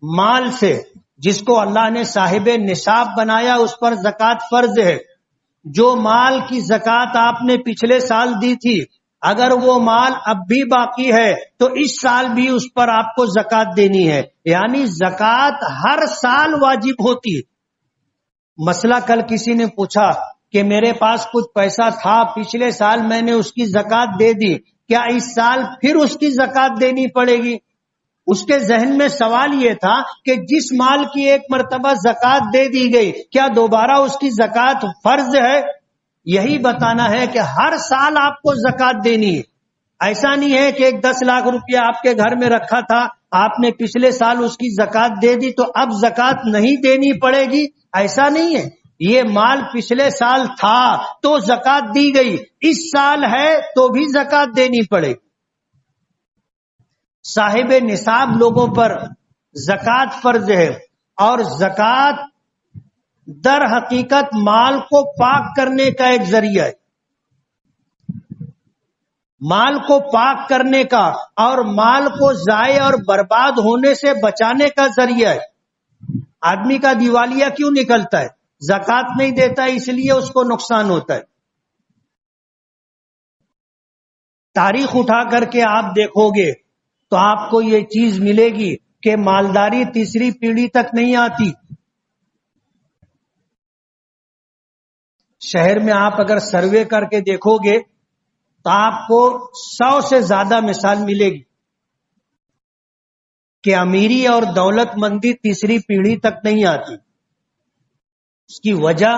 مال سے جس کو اللہ نے صاحب نصاب بنایا اس پر زکوٰۃ فرض ہے. جو مال کی زکوٰۃ آپ نے پچھلے سال دی تھی اگر وہ مال اب بھی باقی ہے تو اس سال بھی اس پر آپ کو زکوٰۃ دینی ہے. یعنی زکوٰۃ ہر سال واجب ہوتی ہے. مسئلہ کل کسی نے پوچھا کہ میرے پاس کچھ پیسہ تھا پچھلے سال میں نے اس کی زکوٰۃ دے دی, کیا اس سال پھر اس کی زکوٰۃ دینی پڑے گی؟ اس کے ذہن میں سوال یہ تھا کہ جس مال کی ایک مرتبہ زکوٰۃ دے دی گئی کیا دوبارہ اس کی زکوٰۃ فرض ہے؟ یہی بتانا ہے کہ ہر سال آپ کو زکوٰۃ دینی ہے. ایسا نہیں ہے کہ ایک 10 لاکھ روپیہ آپ کے گھر میں رکھا تھا, آپ نے پچھلے سال اس کی زکوٰۃ دے دی تو اب زکوٰۃ نہیں دینی پڑے گی, ایسا نہیں ہے. یہ مال پچھلے سال تھا تو زکوٰۃ دی گئی, اس سال ہے تو بھی زکوٰۃ دینی پڑے گی. صاحب نصاب لوگوں پر زکوٰۃ فرض ہے, اور زکوٰۃ در حقیقت مال کو پاک کرنے کا ایک ذریعہ ہے. مال کو پاک کرنے کا اور مال کو ضائع اور برباد ہونے سے بچانے کا ذریعہ ہے. آدمی کا دیوالیہ کیوں نکلتا ہے؟ زکوٰۃ نہیں دیتا اس لیے اس کو نقصان ہوتا ہے. تاریخ اٹھا کر کے آپ دیکھو گے تو آپ کو یہ چیز ملے گی کہ مالداری تیسری پیڑھی تک نہیں آتی. شہر میں آپ اگر سروے کر کے دیکھو گے تو آپ کو 100 سے زیادہ مثال ملے گی کہ امیری اور دولت مندی تیسری پیڑھی تک نہیں آتی. اس کی وجہ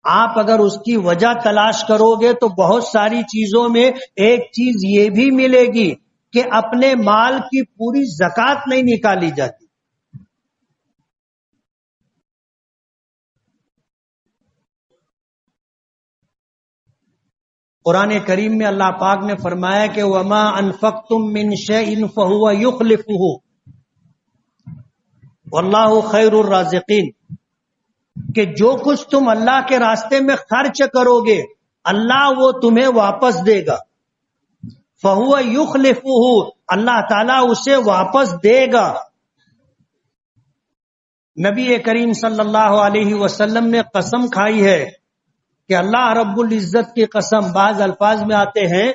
آپ اگر اس کی وجہ تلاش کرو گے تو بہت ساری چیزوں میں ایک چیز یہ بھی ملے گی کہ اپنے مال کی پوری زکوٰۃ نہیں نکالی جاتی. قرآن کریم میں اللہ پاک نے فرمایا کہ وما انفقتم من شیء فهو یخلفہ واللہ خیر الرازقین, کہ جو کچھ تم اللہ کے راستے میں خرچ کرو گے اللہ وہ تمہیں واپس دے گا. فَهُوَ يُخْلِفُهُ, اللہ تعالیٰ اسے واپس دے گا. نبی کریم صلی اللہ علیہ وسلم نے قسم کھائی ہے کہ اللہ رب العزت کی قسم, بعض الفاظ میں آتے ہیں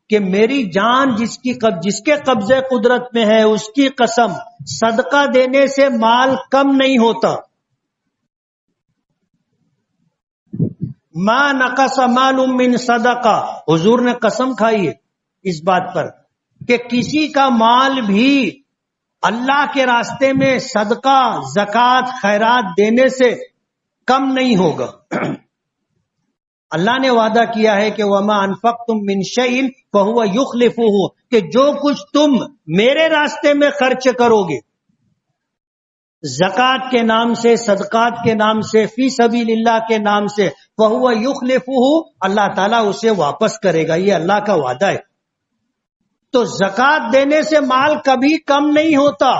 کہ میری جان جس کے قبضے قدرت میں ہے اس کی قسم, صدقہ دینے سے مال کم نہیں ہوتا. ما نقص مال من صدقہ, حضور نے قسم کھائی ہے اس بات پر کہ کسی کا مال بھی اللہ کے راستے میں صدقہ زکوٰۃ خیرات دینے سے کم نہیں ہوگا. اللہ نے وعدہ کیا ہے کہ وما انفقتم من شیء فهو یخلفہ, کہ جو کچھ تم میرے راستے میں خرچ کرو گے زکوٰۃ کے نام سے, صدقات کے نام سے, فی سبیل اللہ کے نام سے, فهو یخلفہ, اللہ تعالیٰ اسے واپس کرے گا. یہ اللہ کا وعدہ ہے. تو زکوٰۃ دینے سے مال کبھی کم نہیں ہوتا.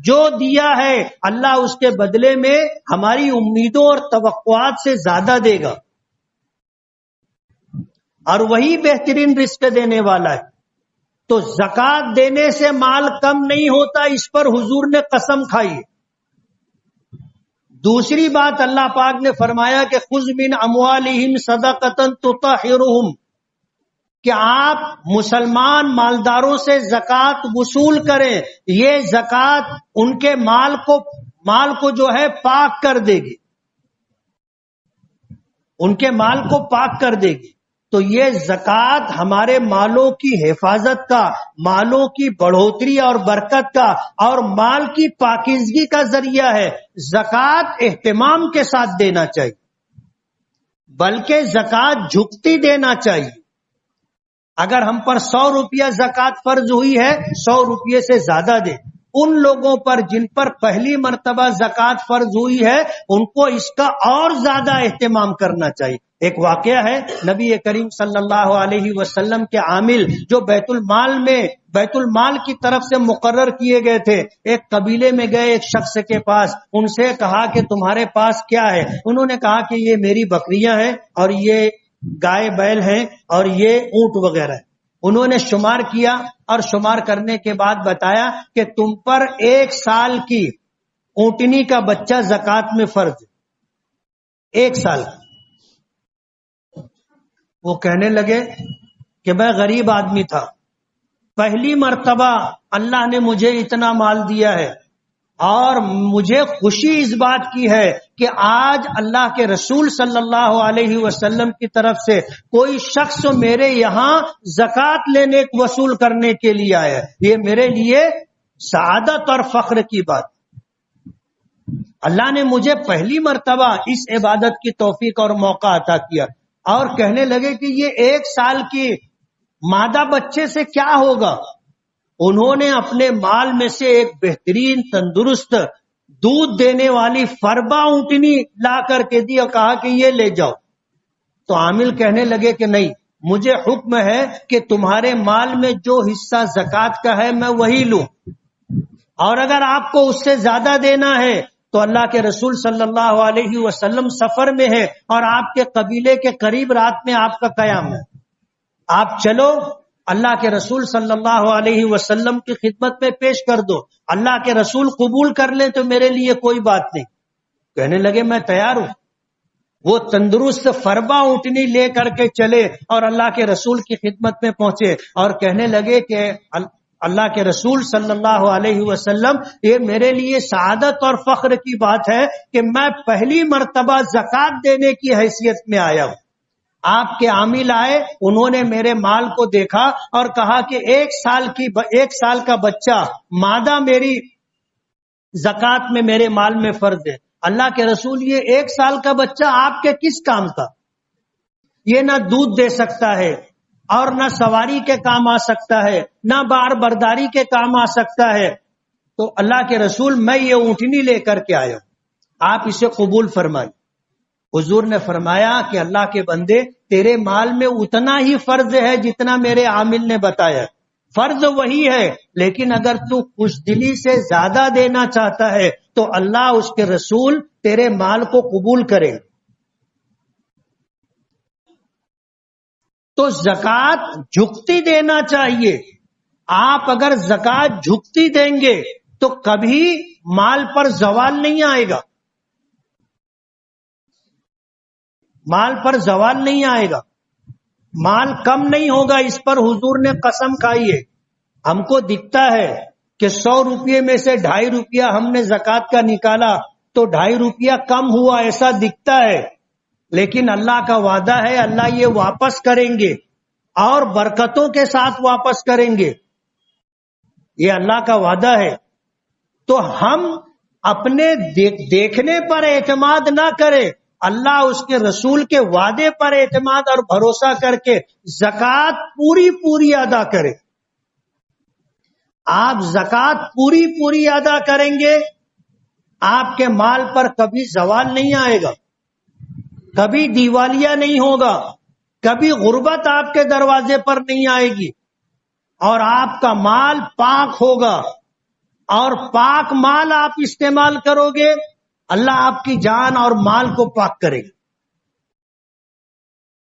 جو دیا ہے اللہ اس کے بدلے میں ہماری امیدوں اور توقعات سے زیادہ دے گا, اور وہی بہترین رزق دینے والا ہے. تو زکوٰۃ دینے سے مال کم نہیں ہوتا, اس پر حضور نے قسم کھائی. دوسری بات اللہ پاک نے فرمایا کہ خذ من اموالہم صدقۃ تطہرہم, کہ آپ مسلمان مالداروں سے زکوٰۃ وصول کریں. یہ زکوٰۃ ان کے مال کو جو ہے پاک کر دے گی, ان کے مال کو پاک کر دے گی. تو یہ زکوٰۃ ہمارے مالوں کی حفاظت کا, مالوں کی بڑھوتری اور برکت کا اور مال کی پاکیزگی کا ذریعہ ہے. زکوٰۃ اہتمام کے ساتھ دینا چاہیے, بلکہ زکوٰۃ جھکتی دینا چاہیے. اگر ہم پر 100 روپیہ زکوٰۃ فرض ہوئی ہے 100 روپیے سے زیادہ دیں. ان لوگوں پر جن پر پہلی مرتبہ زکوٰۃ فرض ہوئی ہے ان کو اس کا اور زیادہ اہتمام کرنا چاہیے. ایک واقعہ ہے, نبی کریم صلی اللہ علیہ وسلم کے عامل جو بیت المال کی طرف سے مقرر کیے گئے تھے, ایک قبیلے میں گئے ایک شخص کے پاس, ان سے کہا کہ تمہارے پاس کیا ہے؟ انہوں نے کہا کہ یہ میری بکریاں ہیں اور یہ گائے بیل ہیں اور یہ اونٹ وغیرہ ہے. انہوں نے شمار کیا اور شمار کرنے کے بعد بتایا کہ تم پر 1 سال کی اونٹنی کا بچہ زکات میں فرض ہے، 1 سال کا۔ وہ کہنے لگے کہ میں غریب آدمی تھا، پہلی مرتبہ اللہ نے مجھے اتنا مال دیا ہے، اور مجھے خوشی اس بات کی ہے کہ آج اللہ کے رسول صلی اللہ علیہ وسلم کی طرف سے کوئی شخص میرے یہاں زکات لینے وصول کرنے کے لیے آیا ہے، یہ میرے لیے سعادت اور فخر کی بات۔ اللہ نے مجھے پہلی مرتبہ اس عبادت کی توفیق اور موقع عطا کیا، اور کہنے لگے کہ یہ 1 سال کی مادہ بچے سے کیا ہوگا؟ انہوں نے اپنے مال میں سے ایک بہترین تندرست دودھ دینے والی فربا اونٹنی لا کر کے دی اور کہا کہ یہ لے جاؤ۔ تو عامل کہنے لگے کہ نہیں، مجھے حکم ہے کہ تمہارے مال میں جو حصہ زکات کا ہے میں وہی لوں، اور اگر آپ کو اس سے زیادہ دینا ہے تو اللہ کے رسول صلی اللہ علیہ وسلم سفر میں ہے اور آپ کے قبیلے کے قریب رات میں آپ کا قیام ہے، آپ چلو اللہ کے رسول صلی اللہ علیہ وسلم کی خدمت میں پیش کر دو، اللہ کے رسول قبول کر لیں تو میرے لیے کوئی بات نہیں۔ کہنے لگے میں تیار ہوں۔ وہ تندرست فربا اونٹنی لے کر کے چلے اور اللہ کے رسول کی خدمت میں پہنچے اور کہنے لگے کہ اللہ کے رسول صلی اللہ علیہ وسلم، یہ میرے لیے سعادت اور فخر کی بات ہے کہ میں پہلی مرتبہ زکات دینے کی حیثیت میں آیا ہوں۔ آپ کے عامل آئے، انہوں نے میرے مال کو دیکھا اور کہا کہ 1 سال کا بچہ مادہ میری زکات میں میرے مال میں فرض ہے۔ اللہ کے رسول، یہ 1 سال کا بچہ آپ کے کس کام کا؟ یہ نہ دودھ دے سکتا ہے اور نہ سواری کے کام آ سکتا ہے، نہ بار برداری کے کام آ سکتا ہے۔ تو اللہ کے رسول، میں یہ اونٹنی لے کر کے آیا ہوں، آپ اسے قبول فرمائیں۔ حضور نے فرمایا کہ اللہ کے بندے، تیرے مال میں اتنا ہی فرض ہے جتنا میرے عامل نے بتایا، فرض وہی ہے، لیکن اگر تو خوش دلی سے زیادہ دینا چاہتا ہے تو اللہ اس کے رسول تیرے مال کو قبول کرے۔ تو زکات جھکتی دینا چاہیے۔ آپ اگر زکات جھکتی دیں گے تو کبھی مال پر زوال نہیں آئے گا، مال پر زوال نہیں آئے گا، مال کم نہیں ہوگا، اس پر حضور نے قسم کھائی ہے۔ ہم کو دکھتا ہے کہ 100 روپے میں سے 2.5 روپیہ ہم نے زکات کا نکالا تو 2.5 روپیہ کم ہوا، ایسا دکھتا ہے، لیکن اللہ کا وعدہ ہے اللہ یہ واپس کریں گے اور برکتوں کے ساتھ واپس کریں گے، یہ اللہ کا وعدہ ہے۔ تو ہم اپنے دیکھنے پر اعتماد نہ کریں، اللہ اس کے رسول کے وعدے پر اعتماد اور بھروسہ کر کے زکات پوری ادا کرے۔ آپ زکات پوری ادا کریں گے، آپ کے مال پر کبھی زوال نہیں آئے گا، کبھی دیوالیہ نہیں ہوگا، کبھی غربت آپ کے دروازے پر نہیں آئے گی، اور آپ کا مال پاک ہوگا، اور پاک مال آپ استعمال کرو گے، اللہ آپ کی جان اور مال کو پاک کرے گا۔